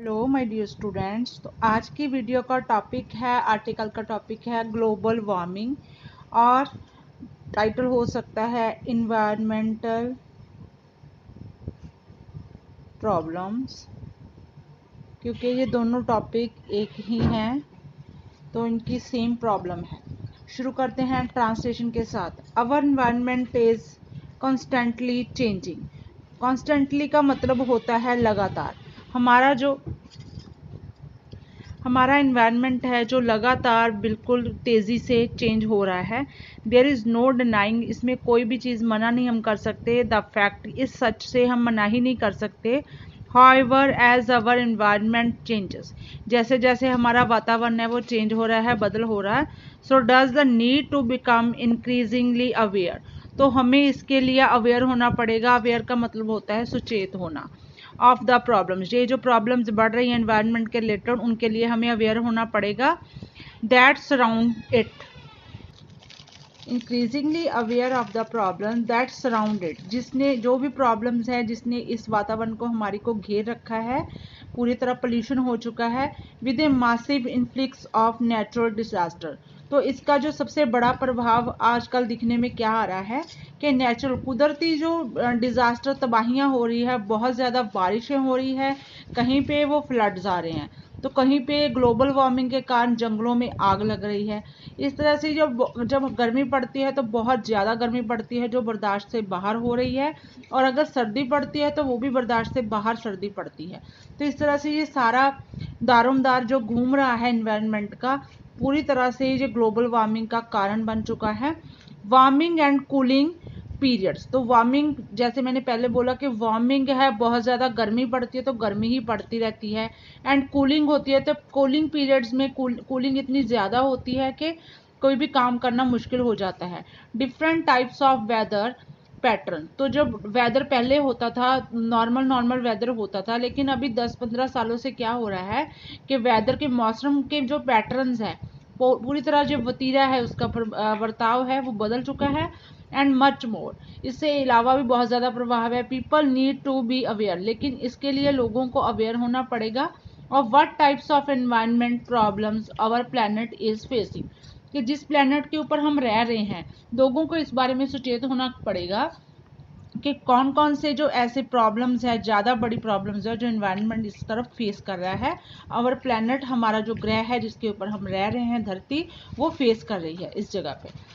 Hello my dear students. तो आज की वीडियो का टॉपिक है, आर्टिकल का टॉपिक है ग्लोबल वार्मिंग और टाइटल हो सकता है इन्वायरमेंटल प्रॉब्लम्स, क्योंकि ये दोनों टॉपिक एक ही हैं तो इनकी सेम प्रॉब्लम है। शुरू करते हैं ट्रांसलेशन के साथ। Our environment is constantly changing. Constantly का मतलब होता है लगातार। हमारा इन्वायरमेंट है जो लगातार बिल्कुल तेज़ी से चेंज हो रहा है। देयर इज़ नो डिनाइंग, इसमें कोई भी चीज़ मना नहीं हम कर सकते। द फैक्ट, इस सच से हम मना ही नहीं कर सकते। However as our environment changes, जैसे जैसे हमारा वातावरण है वो चेंज हो रहा है, बदल हो रहा है। So does the need to become increasingly aware, तो हमें इसके लिए अवेयर होना पड़ेगा। अवेयर का मतलब होता है सुचेत होना। ऑफ द प्रॉब्लम्स, ये जो प्रॉब्लम्स बढ़ रही हैं एनवायरनमेंट के रिलेटेड, उनके लिए हमें अवेयर होना पड़ेगा। That surround it, increasingly aware of the problem that surround it, जिसने जो भी प्रॉब्लम्स है, जिसने इस वातावरण को हमारी को घेर रखा है, पूरी तरह पोल्यूशन हो चुका है with A massive Infinix of natural disaster. तो इसका जो सबसे बड़ा प्रभाव आजकल दिखने में क्या आ रहा है कि नेचुरल कुदरती जो डिजास्टर तबाहियां हो रही है, बहुत ज़्यादा बारिशें हो रही है, कहीं पे वो फ्लड्स आ रहे हैं, तो कहीं पे ग्लोबल वार्मिंग के कारण जंगलों में आग लग रही है। इस तरह से जब गर्मी पड़ती है तो बहुत ज़्यादा गर्मी पड़ती है जो बर्दाश्त से बाहर हो रही है, और अगर सर्दी पड़ती है तो वो भी बर्दाश्त से बाहर सर्दी पड़ती है। तो इस तरह से ये सारा दारोमदार जो घूम रहा है एनवायरनमेंट का, पूरी तरह से ये ग्लोबल वार्मिंग का कारण बन चुका है। वार्मिंग एंड कूलिंग पीरियड्स, तो वार्मिंग, जैसे मैंने पहले बोला कि वार्मिंग है, बहुत ज़्यादा गर्मी पड़ती है तो गर्मी ही पड़ती रहती है, एंड कूलिंग होती है तो कूलिंग पीरियड्स में कूलिंग इतनी ज़्यादा होती है कि कोई भी काम करना मुश्किल हो जाता है। Different types of weather pattern, तो जब वेदर पहले होता था नॉर्मल वेदर होता था, लेकिन अभी 10-15 सालों से क्या हो रहा है कि वेदर के मौसम के जो पैटर्न्स हैं, पूरी तरह जो वतीरा है उसका बर्ताव है वो बदल चुका है। एंड मच मोर, इससे अलावा भी बहुत ज़्यादा प्रभाव है। People need to be aware, लेकिन इसके लिए लोगों को अवेयर होना पड़ेगा। और what types of environment problems our planet is facing, कि जिस प्लैनेट के ऊपर हम रह रहे हैं, लोगों को इस बारे में सचेत होना पड़ेगा कि कौन कौन से जो ऐसे प्रॉब्लम्स है, ज़्यादा बड़ी प्रॉब्लम्स है जो एनवायरनमेंट इस तरफ फेस कर रहा है। आवर प्लैनेट, हमारा जो ग्रह है जिसके ऊपर हम रह रहे हैं, धरती, वो फेस कर रही है इस जगह पे।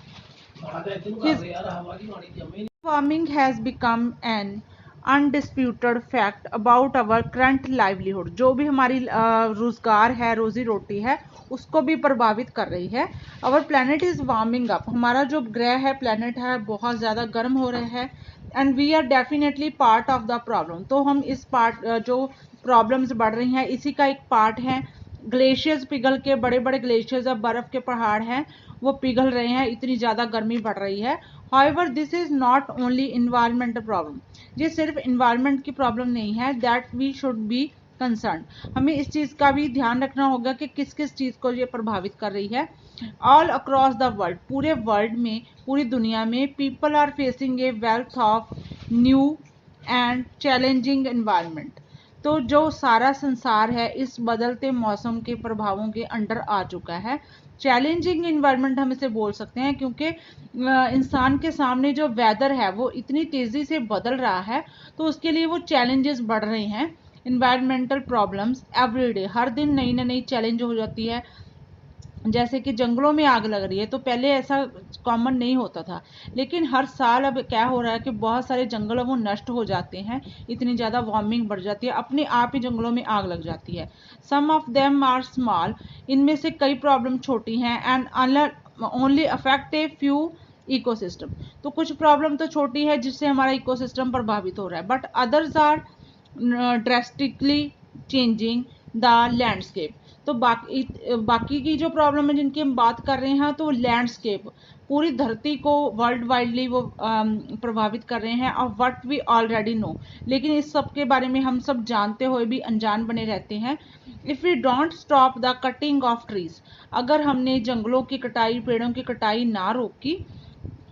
Warming has become an undisputed fact about our current livelihood, जो भी हमारी रोजगार है, रोजी रोटी है, उसको भी प्रभावित कर रही है। Our planet is warming up, हमारा जो ग्रह है, प्लैनेट है, बहुत ज़्यादा गर्म हो रहा है। And we are definitely part of the problem, तो हम इस पार्ट जो प्रॉब्लम्स बढ़ रही हैं इसी का एक पार्ट है। ग्लेशियर्स पिघल के, बड़े बड़े ग्लेशियर्स, अब बर्फ़ के पहाड़ हैं वो पिघल रहे हैं, इतनी ज़्यादा गर्मी बढ़ रही है। However this is not only environmental problem, ये सिर्फ इन्वायरमेंट की प्रॉब्लम नहीं है। That we should be concern, हमें इस चीज़ का भी ध्यान रखना होगा कि किस किस चीज़ को ये प्रभावित कर रही है। ऑल अक्रॉस द वर्ल्ड, पूरे वर्ल्ड में, पूरी दुनिया में, people are facing a wealth of new and challenging environment, तो जो सारा संसार है इस बदलते मौसम के प्रभावों के अंडर आ चुका है। चैलेंजिंग इन्वायरमेंट हम इसे बोल सकते हैं, क्योंकि इंसान के सामने जो वेदर है वो इतनी तेज़ी से बदल रहा है, तो उसके लिए वो चैलेंजेस बढ़ रहे हैं। इन्वायरमेंटल प्रॉब्लम्स एवरीडे, हर दिन नई नई चैलेंज हो जाती है। जैसे कि जंगलों में आग लग रही है, तो पहले ऐसा कॉमन नहीं होता था, लेकिन हर साल अब क्या हो रहा है कि बहुत सारे जंगल वो नष्ट हो जाते हैं, इतनी ज़्यादा वार्मिंग बढ़ जाती है, अपने आप ही जंगलों में आग लग जाती है। सम ऑफ देम आर स्मॉल, इनमें से कई प्रॉब्लम छोटी हैं, and only affect a few ecosystem, तो कुछ प्रॉब्लम तो छोटी है जिससे हमारा इकोसिस्टम प्रभावित हो रहा है, but others are drastically changing the landscape. तो बाकी की जो प्रॉब्लम है जिनकी हम बात कर रहे हैं, तो लैंडस्केप, पूरी धरती को वर्ल्ड वाइडली वो प्रभावित कर रहे हैं, और व्हाट वी ऑलरेडी नो, लेकिन इस सब के बारे में हम सब जानते हुए भी अनजान बने रहते हैं। If we don't stop the cutting of trees, अगर हमने जंगलों की कटाई, पेड़ों की कटाई ना रोकी,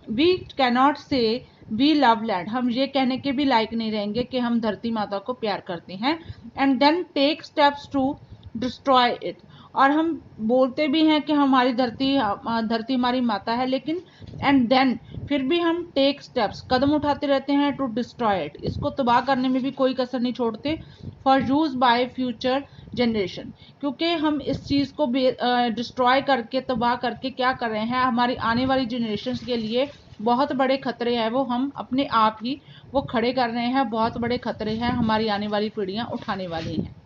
we cannot say we love land, हम ये कहने के भी लायक नहीं रहेंगे कि हम धरती माता को प्यार करते हैं। And then take steps to destroy it, और हम बोलते भी हैं कि हमारी धरती हमारी माता है, लेकिन एंड देन फिर भी हम टेक स्टेप्स, कदम उठाते रहते हैं टू डिस्ट्रॉय इट, इसको तबाह करने में भी कोई कसर नहीं छोड़ते। For use by future generation, क्योंकि हम इस चीज़ को डिस्ट्रॉय करके, तबाह करके क्या कर रहे हैं, हमारी आने वाली जनरेशन के लिए बहुत बड़े खतरे हैं वो हम अपने आप ही वो खड़े कर रहे हैं, बहुत बड़े खतरे हैं हमारी आने वाली पीढ़ियां उठाने वाली हैं।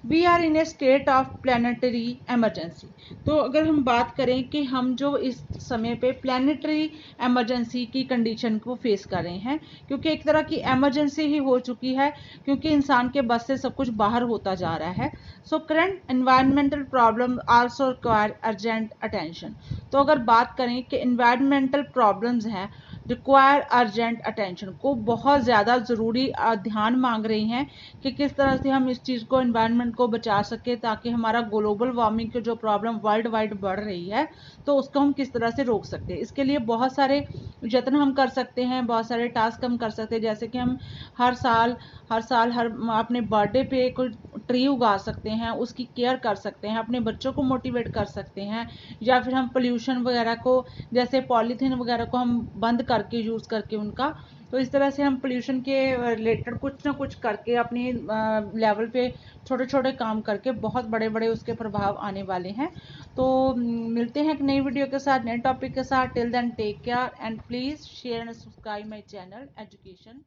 We are in a state of planetary emergency, तो अगर हम बात करें कि हम जो इस समय पे प्लानिटरी एमरजेंसी की कंडीशन को फेस कर रहे हैं, क्योंकि एक तरह की एमरजेंसी ही हो चुकी है, क्योंकि इंसान के बस से सब कुछ बाहर होता जा रहा है। So current environmental problem also require urgent attention, तो अगर बात करें कि एनवायरमेंटल प्रॉब्लम्स हैं रिक्वायर अर्जेंट अटेंशन, को बहुत ज़्यादा ज़रूरी ध्यान मांग रही हैं कि किस तरह से हम इस चीज़ को, एनवायरनमेंट को बचा सके, ताकि हमारा ग्लोबल वार्मिंग की जो प्रॉब्लम वर्ल्ड वाइड बढ़ रही है तो उसको हम किस तरह से रोक सकते हैं। इसके लिए बहुत सारे यत्न हम कर सकते हैं, बहुत सारे टास्क हम कर सकते हैं, जैसे कि हम हर साल हर अपने बर्थडे पे कोई ट्री उगा सकते हैं, उसकी केयर कर सकते हैं, अपने बच्चों को मोटिवेट कर सकते हैं, या फिर हम पोल्यूशन वगैरह को, जैसे पॉलीथीन वगैरह को हम बंद करके यूज़ करके उनका, तो इस तरह से हम पोल्यूशन के रिलेटेड कुछ ना कुछ करके अपनी लेवल पे छोटे छोटे काम करके बहुत बड़े बड़े उसके प्रभाव आने वाले हैं। तो मिलते हैं एक नई वीडियो के साथ, नए टॉपिक के साथ। Till then take care and please share and subscribe my channel education.